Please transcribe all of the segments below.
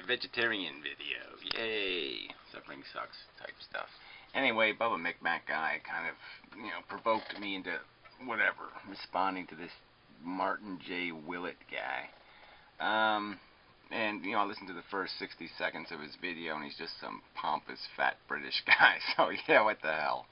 vegetarian video. Yay. Suffering sucks type stuff. Anyway, Bubba McMac guy kind of, provoked me into whatever, responding to this Martin J. Willett guy. And, I listened to the first 60 seconds of his video, and he's just some pompous, fat British guy. So, yeah, what the hell?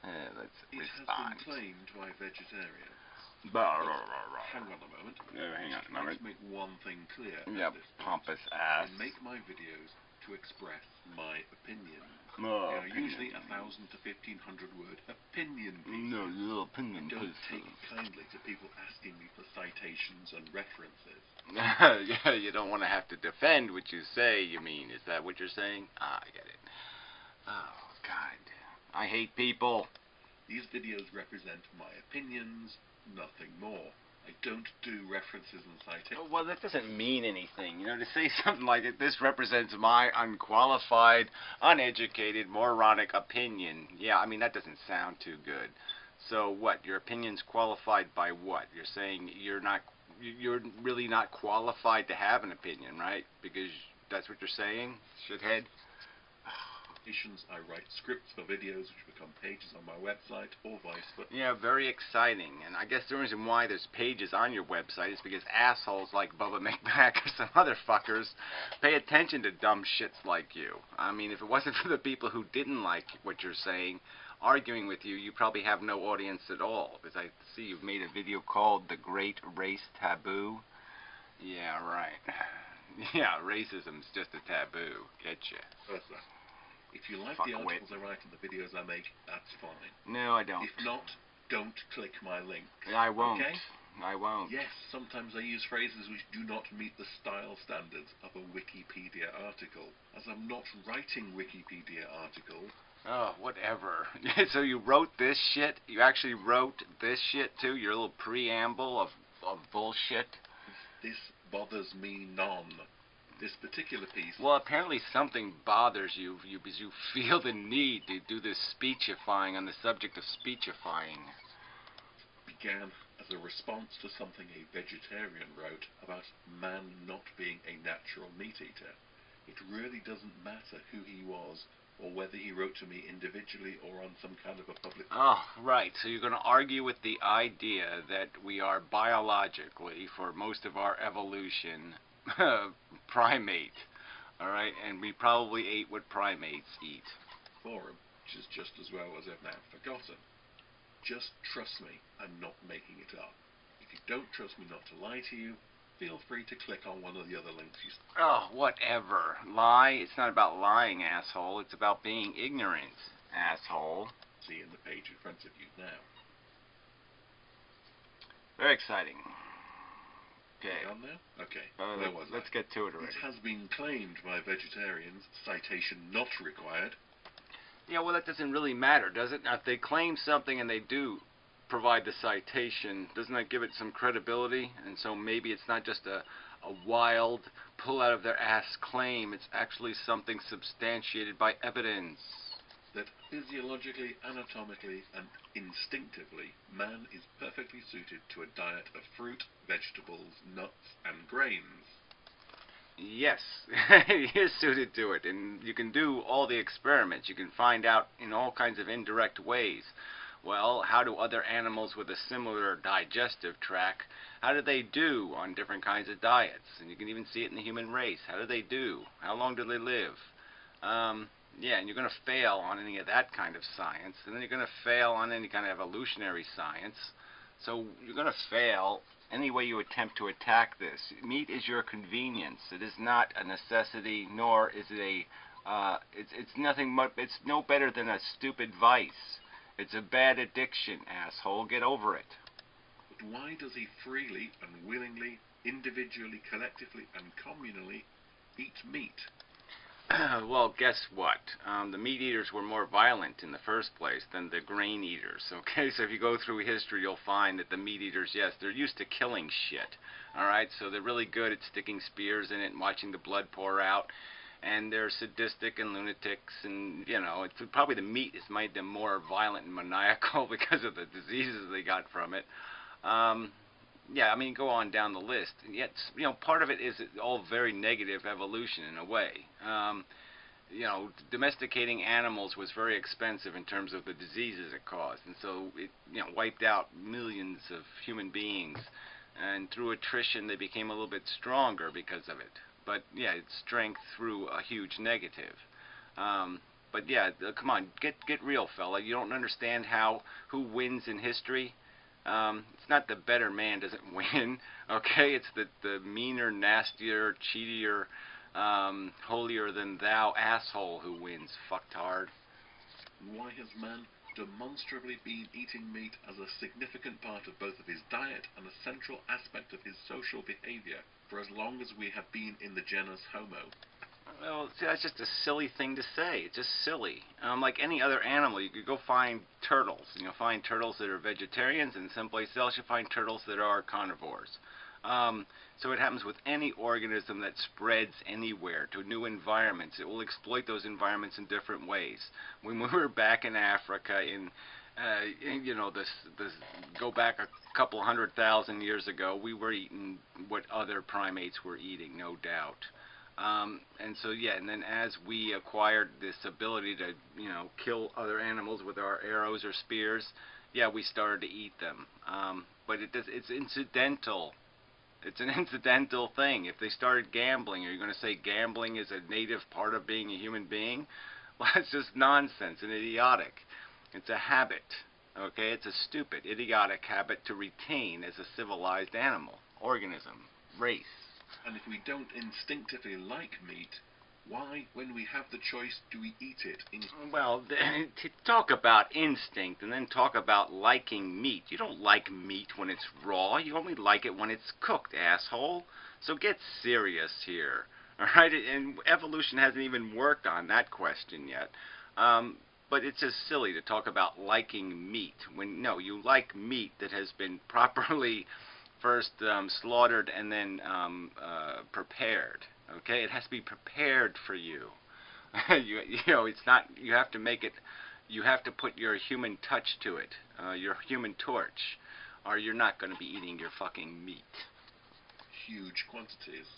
Let's respond. It has been claimed by vegetarians. Hang on a moment. Hang on a moment. Let's make one thing clear. Yep, pompous ass. I make my videos to express my opinions. They Oh, are usually 1,000 to 1,500 word opinion pieces. No, your opinion I don't pieces. take kindly to people asking me for citations and references. Yeah, you don't want to have to defend what you say, you mean. Is that what you're saying? Ah, I get it. Oh, God. I hate people. These videos represent my opinions, nothing more. I don't do references and citations. Well, that doesn't mean anything. To say something like this represents my unqualified, uneducated, moronic opinion. Yeah, I mean, that doesn't sound too good. So what? Your opinion's qualified by what? You're saying you're really not qualified to have an opinion, right? Because that's what you're saying, shithead? I write scripts for videos which become pages on my website or vice versa. Yeah, very exciting. And I guess the reason why there's pages on your website is because assholes like Bubba McMac or some other fuckers pay attention to dumb shits like you. I mean, if it wasn't for the people who didn't like what you're saying, arguing with you, you probably have no audience at all. Because I see you've made a video called The Great Race Taboo. Yeah, right. Yeah, racism's just a taboo. Getcha. If you like the articles I write and the videos I make, that's fine. No, I don't. If not, don't click my link. I won't. Okay? I won't. Yes, sometimes I use phrases which do not meet the style standards of a Wikipedia article. As I'm not writing Wikipedia articles. Oh, whatever. So you wrote this shit? You actually wrote this shit too? Your little preamble of bullshit? This bothers me none. This particular piece... Well, apparently something bothers you because you feel the need to do this speechifying on the subject of speechifying. Began as a response to something a vegetarian wrote about man not being a natural meat eater. It really doesn't matter who he was or whether he wrote to me individually or on some kind of a public... Oh, right. So you're going to argue with the idea that we are biologically, for most of our evolution, primate, alright, and we probably ate what primates eat. Forum, which is just as well as I've now forgotten. Just trust me, I'm not making it up. If you don't trust me not to lie to you, feel free to click on one of the other links you... Oh, whatever. Lie? It's not about lying, asshole. It's about being ignorant, asshole. See in the page in front of you now. Very exciting. Okay. On now? Okay. Let's get to it already. It has been claimed by vegetarians, citation not required. Yeah, well, that doesn't really matter, does it? Now, if they claim something and they do provide the citation, doesn't that give it some credibility? And so maybe it's not just a wild, pull-out-of-their-ass claim. It's actually something substantiated by evidence. That physiologically, anatomically, and instinctively, man is perfectly suited to a diet of fruit, vegetables, nuts, and grains. Yes, he is suited to it, and you can do all the experiments. You can find out in all kinds of indirect ways. Well, how do other animals with a similar digestive tract, how do they do on different kinds of diets? And you can even see it in the human race. How do they do? How long do they live? Yeah, and you're going to fail on any of that kind of science, and then you're going to fail on any kind of evolutionary science. So you're going to fail any way you attempt to attack this. Meat is your convenience. It is not a necessity, nor is it a, it's nothing much, it's no better than a stupid vice. It's a bad addiction, asshole. Get over it. But why does he freely and willingly, individually, collectively, and communally eat meat? Well, guess what? The meat eaters were more violent in the first place than the grain eaters. Okay, so if you go through history, you'll find that the meat eaters, yes, they're used to killing shit. Alright, so they're really good at sticking spears in it and watching the blood pour out. And they're sadistic and lunatics, and, it's probably the meat has made them more violent and maniacal because of the diseases they got from it. yeah, I mean, go on down the list. And yet, part of it is all very negative evolution in a way. Domesticating animals was very expensive in terms of the diseases it caused, and so it, wiped out millions of human beings. And through attrition, they became a little bit stronger because of it. But yeah, it's strength through a huge negative. But yeah, come on, get real, fella. You don't understand who wins in history. It's not the better man doesn't win, okay? It's the meaner, nastier, cheatier, holier than thou asshole who wins, fucktard. Why has man demonstrably been eating meat as a significant part of both of his diet and a central aspect of his social behavior for as long as we have been in the genus Homo? Well, see, that's just a silly thing to say. It's just silly. Like any other animal, you could go find turtles. Find turtles that are vegetarians, and someplace else you find turtles that are carnivores. So it happens with any organism that spreads anywhere to new environments. It will exploit those environments in different ways. When we were back in Africa, this go back a couple 100,000 years ago, we were eating what other primates were eating, no doubt. And so yeah, and then as we acquired this ability to kill other animals with our arrows or spears, yeah, we started to eat them. But it's incidental. It's an incidental thing. If they started gambling, are you going to say gambling is a native part of being a human being? Well, that's just nonsense and idiotic. It's a habit. Okay, it's a stupid, idiotic habit to retain as a civilized animal, organism, race. And if we don't instinctively like meat, why, when we have the choice, do we eat it? Well, to talk about instinct and then talk about liking meat. You don't like meat when it's raw. You only like it when it's cooked, asshole. So get serious here. Alright? And evolution hasn't even worked on that question yet. But it's just silly to talk about liking meat when, no, you like meat that has been properly first slaughtered and then prepared. Okay, it has to be prepared for you. It's not. You have to make it. You have to put your human touch to it, your human torch, or you're not going to be eating your fucking meat. Huge quantities.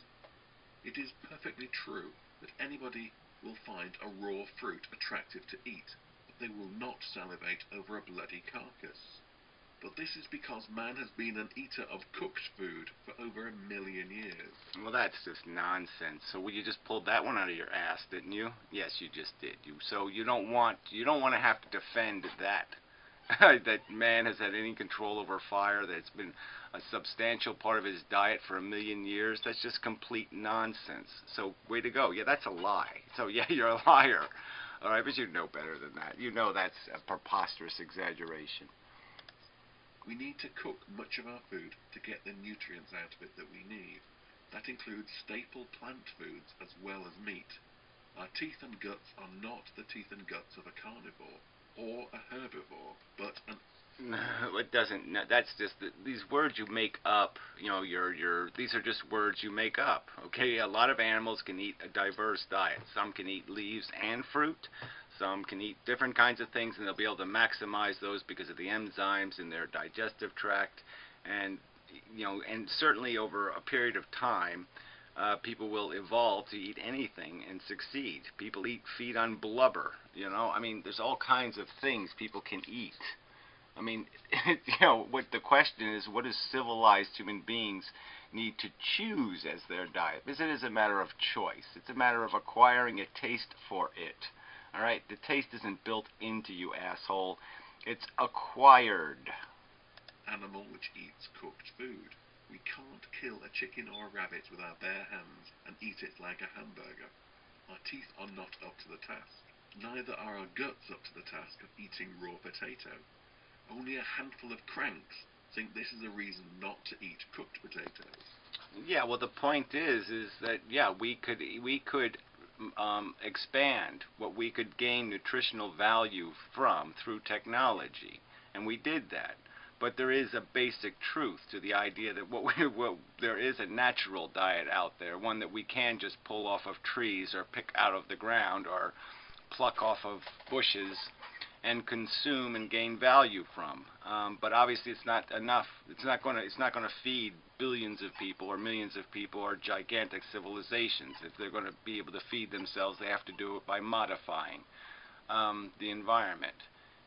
It is perfectly true that anybody will find a raw fruit attractive to eat, but they will not salivate over a bloody carcass. But this is because man has been an eater of cooked food for over 1 million years. Well, that's just nonsense. So you just pulled that one out of your ass, didn't you? Yes, you just did. So you don't want to have to defend that that man has had any control over fire. That it's been a substantial part of his diet for 1 million years. That's just complete nonsense. So way to go. Yeah, that's a lie. So yeah, you're a liar. All right, but you know better than that. You know that's a preposterous exaggeration. We need to cook much of our food to get the nutrients out of it that we need. That includes staple plant foods as well as meat. Our teeth and guts are not the teeth and guts of a carnivore or a herbivore, but an... No, it doesn't. No, that's just these words you make up. These are just words you make up. Okay, a lot of animals can eat a diverse diet. Some can eat leaves and fruit. Some can eat different kinds of things, and they'll be able to maximize those because of the enzymes in their digestive tract. And and certainly over a period of time, people will evolve to eat anything and succeed. People feed on blubber. I mean, there's all kinds of things people can eat. I mean, what the question is, what does civilized human beings need to choose as their diet? Because it is a matter of choice. It's a matter of acquiring a taste for it. All right, the taste isn't built into you, asshole. It's acquired. Animal which eats cooked food. We can't kill a chicken or a rabbit with our bare hands and eat it like a hamburger. Our teeth are not up to the task. Neither are our guts up to the task of eating raw potato. Only a handful of cranks think this is a reason not to eat cooked potatoes. Yeah, well, the point is that yeah, we could expand what we could gain nutritional value from through technology, and we did that. But there is a basic truth to the idea that there is a natural diet out there, one that we can just pull off of trees or pick out of the ground or pluck off of bushes and consume and gain value from. But obviously, it's not enough. It's not going to feed billions of people or millions of people or gigantic civilizations. If they're going to be able to feed themselves, they have to do it by modifying the environment.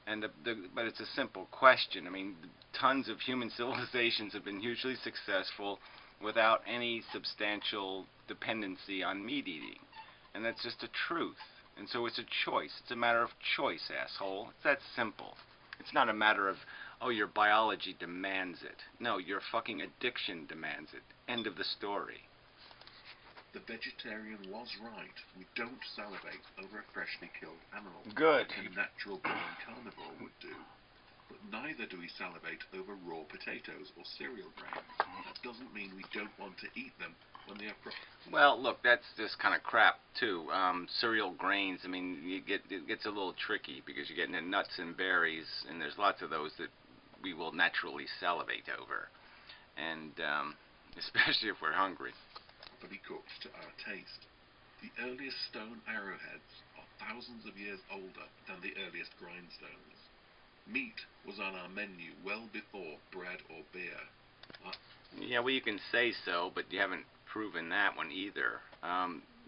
But it's a simple question. I mean, tons of human civilizations have been hugely successful without any substantial dependency on meat eating, and that's just a truth. And so it's a choice. It's a matter of choice, asshole. It's that simple. It's not a matter of, oh, your biology demands it. No, your fucking addiction demands it. End of the story. The vegetarian was right. We don't salivate over a freshly killed animal. Good. A natural-born carnivore would do. But neither do we salivate over raw potatoes or cereal grains. That doesn't mean we don't want to eat them when they are Well, look, that's just kind of crap too. Cereal grains, I mean, it gets a little tricky because you're getting into nuts and berries, and there's lots of those that we will naturally salivate over, and especially if we're hungry. properly cooked to our taste. The earliest stone arrowheads are thousands of years older than the earliest grindstones. Meat was on our menu well before bread or beer. Yeah, well, you can say so, but you haven't proven that one either.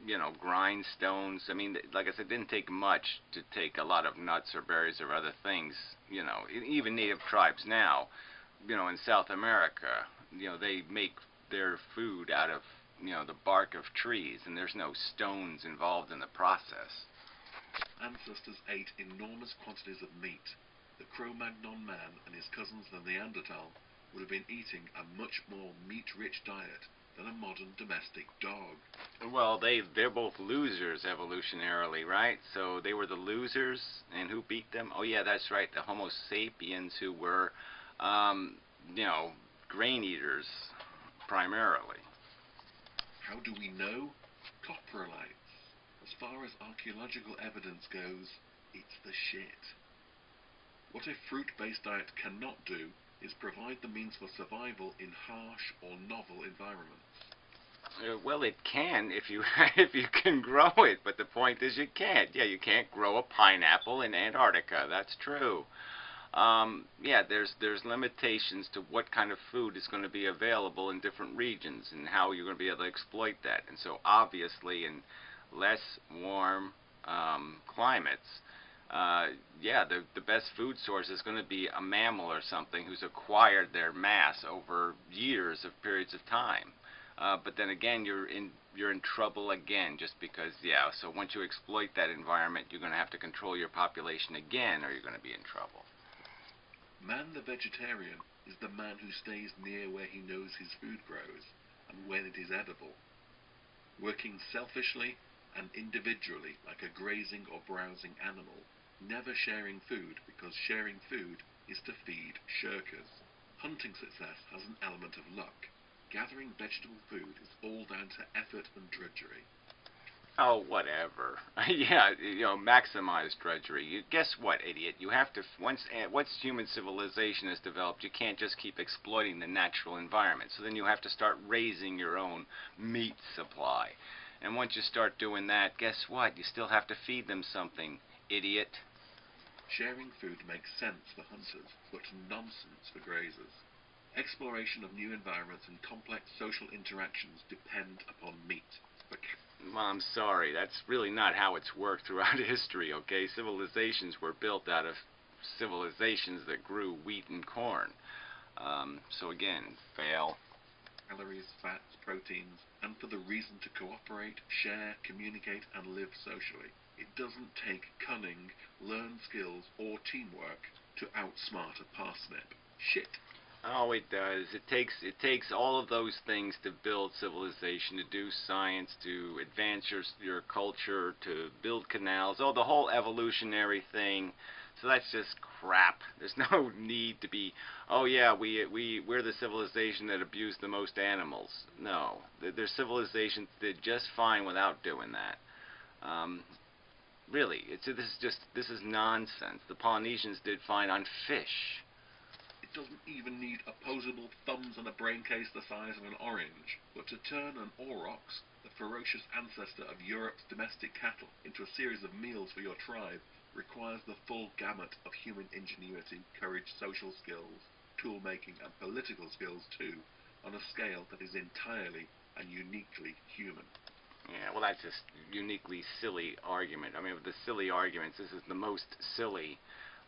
You know, grindstones, I mean, like I said, it didn't take much to take a lot of nuts or berries or other things. You know, even native tribes now, you know, in South America, you know, they make their food out of, you know, the bark of trees, and there's no stones involved in the process. Ancestors ate enormous quantities of meat. The Cro-Magnon man and his cousins the Neanderthal would have been eating a much more meat-rich diet than a modern domestic dog. Well, they're both losers evolutionarily, right? So they were the losers, and who beat them? Oh yeah, that's right, the Homo sapiens, who were, you know, grain eaters primarily. How do we know? Coprolites. As far as archaeological evidence goes, it's the shit. What a fruit-based diet cannot do is provide the means for survival in harsh or novel environments. Well, it can if you if you can grow it, but the point is you can't. Yeah, you can't grow a pineapple in Antarctica. That's true. Yeah, there's limitations to what kind of food is going to be available in different regions and how you're going to be able to exploit that. And so obviously in less warm climates, yeah, the best food source is going to be a mammal or something who's acquired their mass over years of periods of time. But then again, you're in trouble again, just because, yeah, so once you exploit that environment, you're going to have to control your population again, or you're going to be in trouble. Man the vegetarian is the man who stays near where he knows his food grows and when it is edible. Working selfishly and individually like a grazing or browsing animal, never sharing food because sharing food is to feed shirkers. Hunting success has an element of luck. Gathering vegetable food is all down to effort and drudgery. Oh, whatever. Yeah, you know, maximize drudgery. Guess what, idiot? You have to, once human civilization is developed, you can't just keep exploiting the natural environment. So then you have to start raising your own meat supply. And once you start doing that, guess what? You still have to feed them something, idiot. Sharing food makes sense for hunters, but nonsense for grazers. Exploration of new environments and complex social interactions depend upon meat. Well, I'm sorry, that's really not how it's worked throughout history, okay? Civilizations were built out of civilizations that grew wheat and corn. So again, fail. Calories, fats, proteins, and for the reason to cooperate, share, communicate, and live socially. It doesn't take cunning, learned skills, or teamwork to outsmart a parsnip. Shit. Oh, it does. It takes all of those things to build civilization, to do science, to advance your culture, to build canals. Oh, the whole evolutionary thing. So that's just crap. There's no need to be, oh yeah, we're the civilization that abused the most animals. No, there's civilizations that did just fine without doing that. Really, this is nonsense. The Polynesians did fine on fish. It doesn't even need opposable thumbs and a brain case the size of an orange. But to turn an aurochs, the ferocious ancestor of Europe's domestic cattle into a series of meals for your tribe requires the full gamut of human ingenuity, courage, social skills, tool-making and political skills too, on a scale that is entirely and uniquely human. Yeah, well, that's just uniquely silly argument. I mean, with the silly arguments, this is the most silly.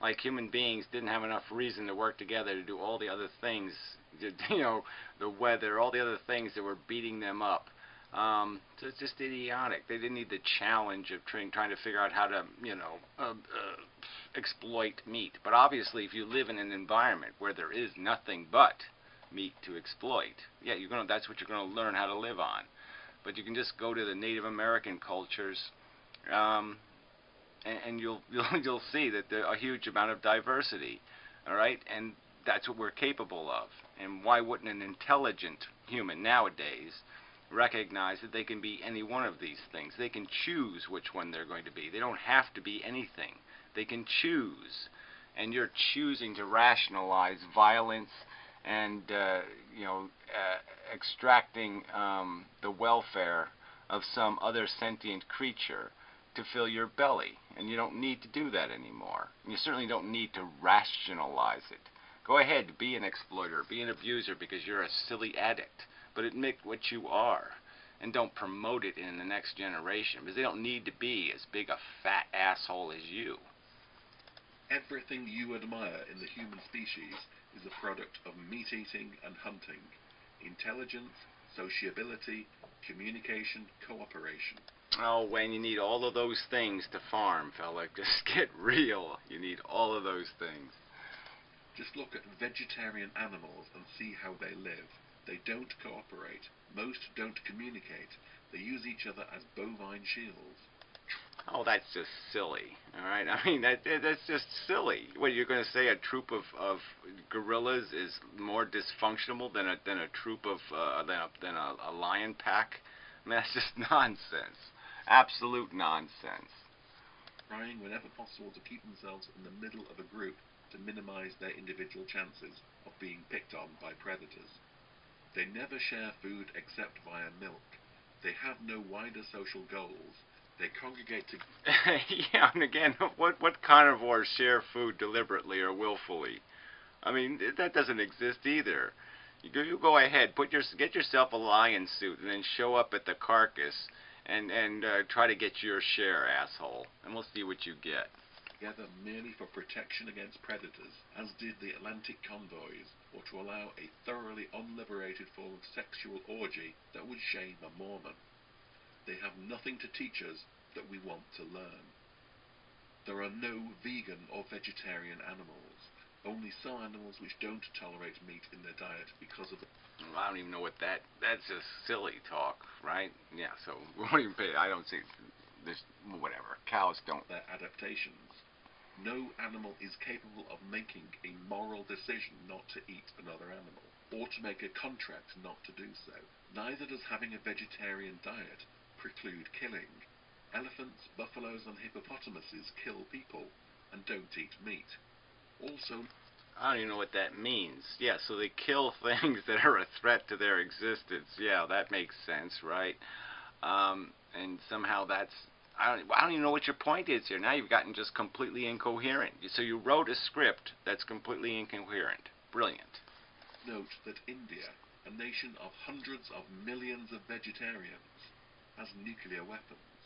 Like, human beings didn't have enough reason to work together to do all the other things, you know, the weather, all the other things that were beating them up. So it's just idiotic. They didn't need the challenge of trying to figure out how to, you know, exploit meat. But obviously, if you live in an environment where there is nothing but meat to exploit, yeah, that's what you're gonna learn how to live on. But you can just go to the Native American cultures, and you'll see that there are a huge amount of diversity. All right, and that's what we're capable of. And why wouldn't an intelligent human nowadays recognize that they can be any one of these things? They can choose which one they're going to be. They don't have to be anything. They can choose. And you're choosing to rationalize violence and extracting the welfare of some other sentient creature to fill your belly. And you don't need to do that anymore. And you certainly don't need to rationalize it. Go ahead, be an exploiter, be an abuser because you're a silly addict. But admit what you are. And don't promote it in the next generation, because they don't need to be as big a fat asshole as you. Everything you admire in the human species is a product of meat-eating and hunting. Intelligence, sociability, communication, cooperation. Oh, Wayne, you need all of those things to farm, fella. Just get real. You need all of those things. Just look at vegetarian animals and see how they live. They don't cooperate. Most don't communicate. They use each other as bovine shields. Oh, that's just silly. All right, I mean that's just silly. What, you're going to say a troop of gorillas is more dysfunctional than a troop of than a lion pack? I mean, that's just nonsense. Absolute nonsense. Trying whenever possible to keep themselves in the middle of a group to minimize their individual chances of being picked on by predators. They never share food except via milk. They have no wider social goals. They congregate to... Yeah, and again, what carnivores share food deliberately or willfully? I mean, that doesn't exist either. You go ahead, get yourself a lion suit, and then show up at the carcass and try to get your share, asshole, and we'll see what you get. Together merely for protection against predators, as did the Atlantic convoys, or to allow a thoroughly unliberated form of sexual orgy that would shame a Mormon. They have nothing to teach us that we want to learn. There are no vegan or vegetarian animals, only some animals which don't tolerate meat in their diet because of the... Well, I don't even know what that's just silly talk, right? Yeah, so we won't even pay. I don't see this, whatever. Cows don't. Their adaptations. No animal is capable of making a moral decision not to eat another animal, or to make a contract not to do so. Neither does having a vegetarian diet preclude killing. Elephants, buffaloes and hippopotamuses kill people and don't eat meat. Also, I don't even know what that means. Yeah, so they kill things that are a threat to their existence. Yeah, that makes sense, right? And somehow that's... I don't even know what your point is here. Now you've gotten just completely incoherent. So you wrote a script that's completely incoherent. Brilliant. Note that India, a nation of hundreds of millions of vegetarians, has nuclear weapons.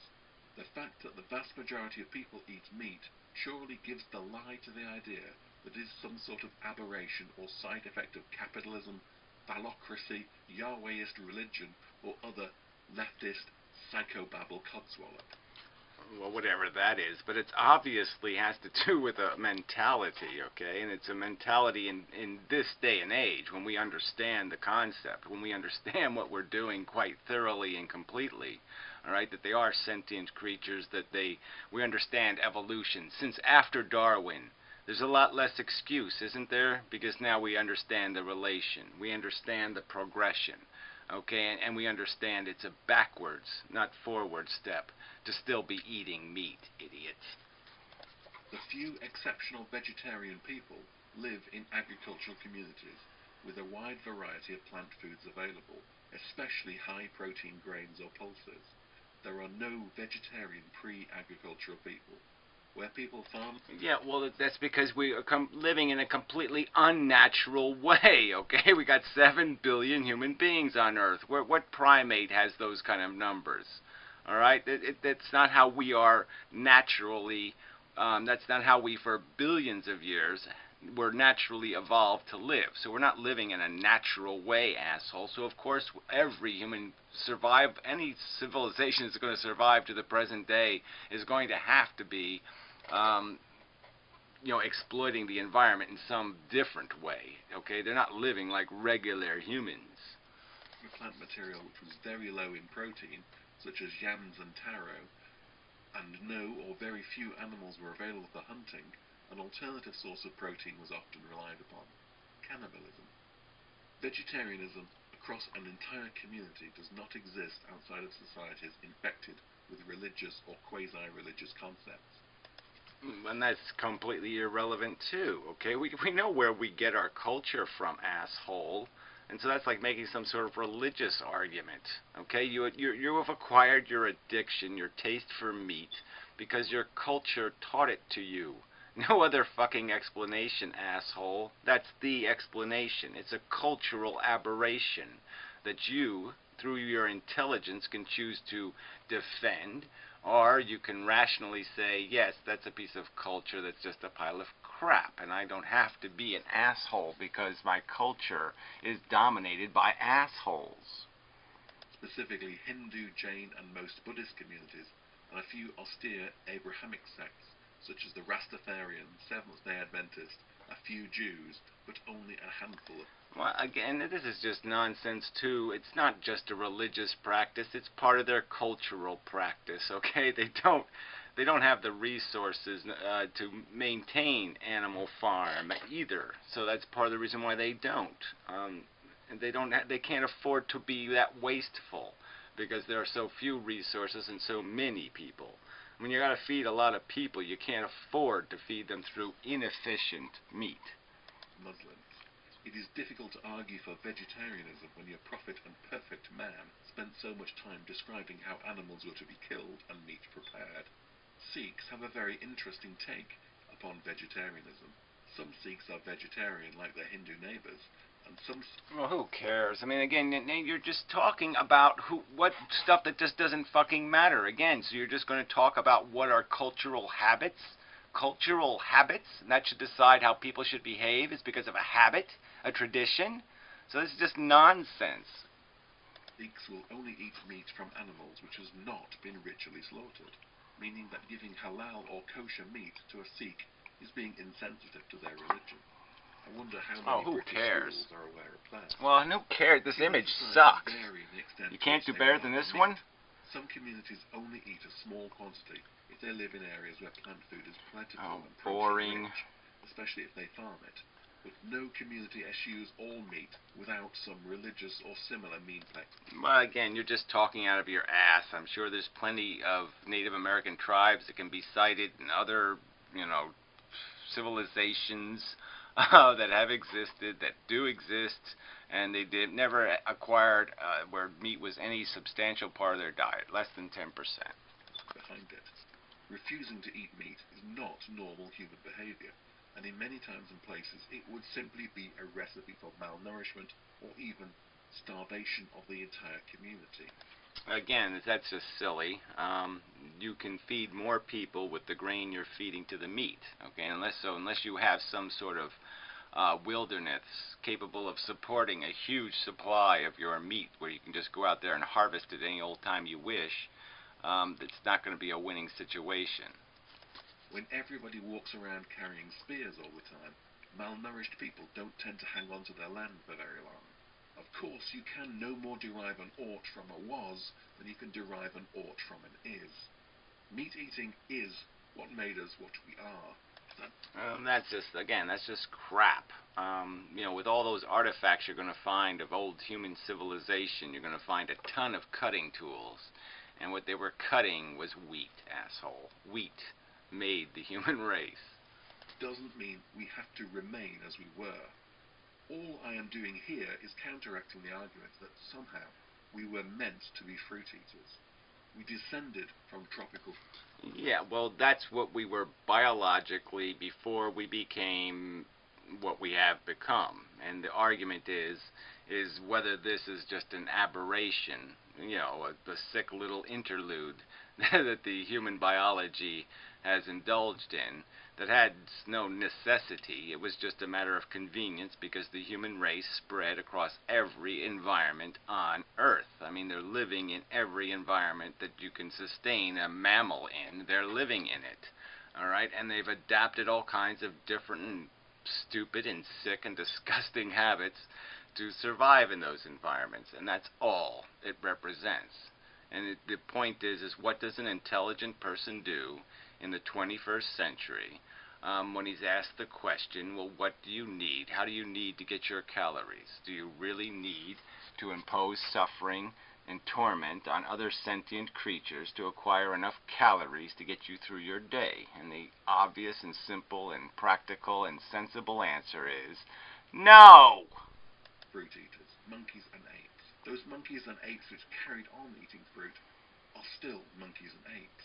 The fact that the vast majority of people eat meat surely gives the lie to the idea that it is some sort of aberration or side effect of capitalism, phallocracy, Yahwehist religion, or other leftist psychobabble codswallop. Well, whatever that is, but it obviously has to do with a mentality, okay? And it's a mentality in this day and age when we understand the concept, when we understand what we're doing quite thoroughly and completely, all right? That they are sentient creatures, that we understand evolution. Since after Darwin, there's a lot less excuse, isn't there? Because now we understand the relation, we understand the progression. Okay, and we understand it's a backwards, not forward step to still be eating meat, idiots. The few exceptional vegetarian people live in agricultural communities with a wide variety of plant foods available, especially high-protein grains or pulses. There are no vegetarian pre-agricultural people. Where people farm... Yeah, well, that's because we are living in a completely unnatural way, okay? We got 7 billion human beings on Earth. What primate has those kind of numbers? All right? That's not how we are naturally, that's not how we, for billions of years, were naturally evolved to live. So we're not living in a natural way, asshole. So, of course, every human any civilization that's going to survive to the present day is going to have to be exploiting the environment in some different way. Okay, they're not living like regular humans. The plant material which was very low in protein, such as yams and taro, and no or very few animals were available for hunting, an alternative source of protein was often relied upon: cannibalism. Vegetarianism across an entire community does not exist outside of societies infected with religious or quasi-religious concepts. And that's completely irrelevant too, okay? We know where we get our culture from, asshole. And so that's like making some sort of religious argument, okay? You have acquired your addiction, your taste for meat, because your culture taught it to you. No other fucking explanation, asshole. That's the explanation. It's a cultural aberration that you, through your intelligence, can choose to defend, or you can rationally say, yes, that's a piece of culture that's just a pile of crap, and I don't have to be an asshole because my culture is dominated by assholes. Specifically Hindu, Jain, and most Buddhist communities, and a few austere Abrahamic sects, such as the Rastafarian, Seventh-day Adventist, a few Jews, but only a handful of... Well, again, this is just nonsense, too. It's not just a religious practice. It's part of their cultural practice, okay? They don't have the resources to maintain Animal Farm either. So that's part of the reason why they don't. And they can't afford to be that wasteful because there are so few resources and so many people. When you got to feed a lot of people, you can't afford to feed them through inefficient meat. Muslims. It is difficult to argue for vegetarianism when your prophet and perfect man spent so much time describing how animals were to be killed and meat prepared. Sikhs have a very interesting take upon vegetarianism. Some Sikhs are vegetarian like their Hindu neighbours, and some... Well, who cares? I mean, again, you're just talking about what stuff that just doesn't fucking matter. Again, so you're just going to talk about what are cultural habits? Cultural habits, and that should decide how people should behave is because of a habit, a tradition. So this is just nonsense. Sikhs will only eat meat from animals which has not been ritually slaughtered, meaning that giving halal or kosher meat to a Sikh is being insensitive to their religion. I wonder how many British schools are aware of that. Well, who cares? This image sucks. You can't do better than this one? Some communities only eat a small quantity if they live in areas where plant food is plentiful and boring. protein-rich, especially if they farm it. But no community eschews all meat without some religious or similar mean plex. Well, again, you're just talking out of your ass. I'm sure there's plenty of Native American tribes that can be cited and other, civilizations that have existed, that do exist, and they never acquired where meat was any substantial part of their diet, less than 10%. Behind it. Refusing to eat meat is not normal human behavior, and in many times and places it would simply be a recipe for malnourishment or even starvation of the entire community. Again, that's just silly. You can feed more people with the grain you're feeding to the meat, okay? Unless you have some sort of wilderness capable of supporting a huge supply of your meat where you can just go out there and harvest it any old time you wish, it's not going to be a winning situation. When everybody walks around carrying spears all the time, malnourished people don't tend to hang on to their land for very long. Of course, you can no more derive an ought from a was than you can derive an ought from an is. Meat eating is what made us what we are. That's just crap. With all those artifacts you're going to find of old human civilization, you're going to find a ton of cutting tools. And what they were cutting was wheat, asshole. Wheat made the human race. Doesn't mean we have to remain as we were. All I am doing here is counteracting the argument that somehow we were meant to be fruit eaters. We descended from tropical... Yeah, well, that's what we were biologically before we became what we have become. And the argument is whether this is just an aberration, a sick little interlude that the human biology has indulged in that had no necessity. It was just a matter of convenience because the human race spread across every environment on Earth. I mean, they're living in every environment that you can sustain a mammal in. They're living in it. All right? And they've adapted all kinds of different and stupid and sick and disgusting habits to survive in those environments. And that's all it represents. And the point is what does an intelligent person do in the 21st century when he's asked the question, well, what do you need? How do you need to get your calories? Do you really need to impose suffering and torment on other sentient creatures to acquire enough calories to get you through your day? And the obvious and simple and practical and sensible answer is no! Fruit eaters, monkeys and apes. Those monkeys and apes which carried on eating fruit are still monkeys and apes.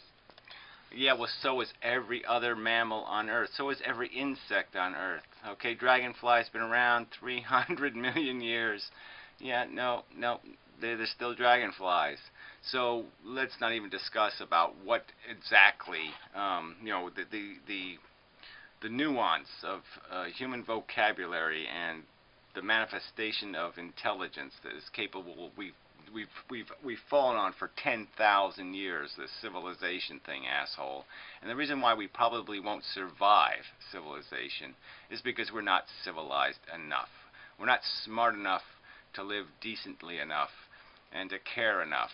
Yeah, well, so is every other mammal on Earth. So is every insect on Earth. Okay, dragonfly's been around 300 million years. Yeah, no, they're still dragonflies. So let's not even discuss about what exactly, the nuance of human vocabulary and the manifestation of intelligence that is capable. We've fallen on for 10,000 years, this civilization thing, asshole. And the reason why we probably won't survive civilization is because we're not civilized enough. We're not smart enough to live decently enough and to care enough.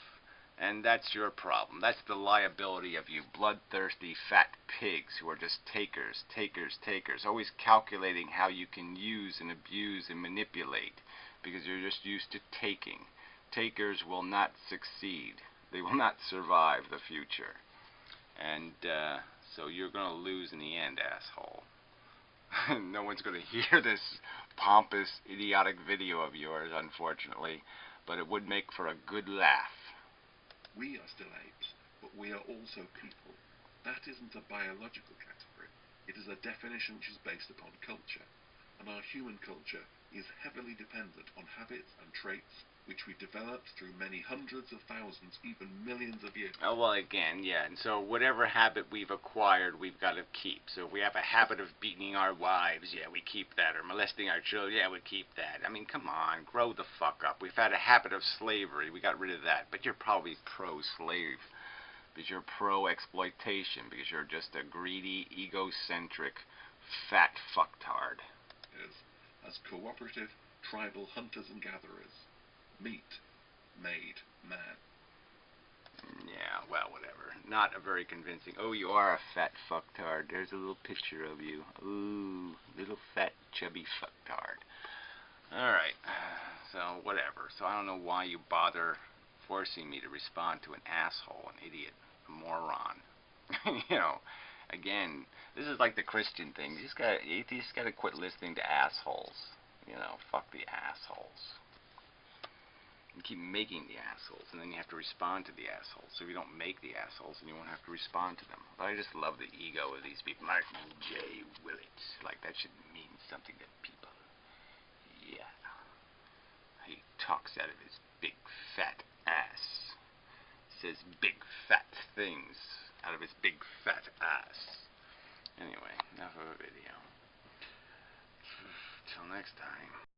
And that's your problem. That's the liability of you bloodthirsty fat pigs who are just takers, always calculating how you can use and abuse and manipulate because you're just used to taking. Takers will not succeed. They will not survive the future. And so you're going to lose in the end, asshole. No one's going to hear this pompous, idiotic video of yours, unfortunately, but it would make for a good laugh. We are still apes, but we are also people. That isn't a biological category. It is a definition which is based upon culture. And our human culture is heavily dependent on habits and traits which we developed through many hundreds of thousands, even millions of years. Oh, well, again, yeah, and so whatever habit we've acquired, we've got to keep. So if we have a habit of beating our wives, yeah, we keep that, or molesting our children, yeah, we keep that. I mean, come on, grow the fuck up. We've had a habit of slavery, we got rid of that, but you're probably pro-slave, because you're pro-exploitation, because you're just a greedy, egocentric, fat fucktard. Yes, as cooperative, tribal hunters and gatherers. Meat made man. Yeah, well, whatever. Not a very convincing. Oh, you are a fat fucktard. There's a little picture of you. Ooh, little fat chubby fucktard. Alright, so whatever. So I don't know why you bother forcing me to respond to an asshole, an idiot, a moron. Again, this is like the Christian thing. You just gotta quit listening to assholes. Fuck the assholes. You keep making the assholes, and then you have to respond to the assholes. So if you don't make the assholes, then you won't have to respond to them. But I just love the ego of these people. Martin J. Willett. Like, that should mean something to people. Yeah. He talks out of his big fat ass. Says big fat things out of his big fat ass. Anyway, enough of a video. Till next time.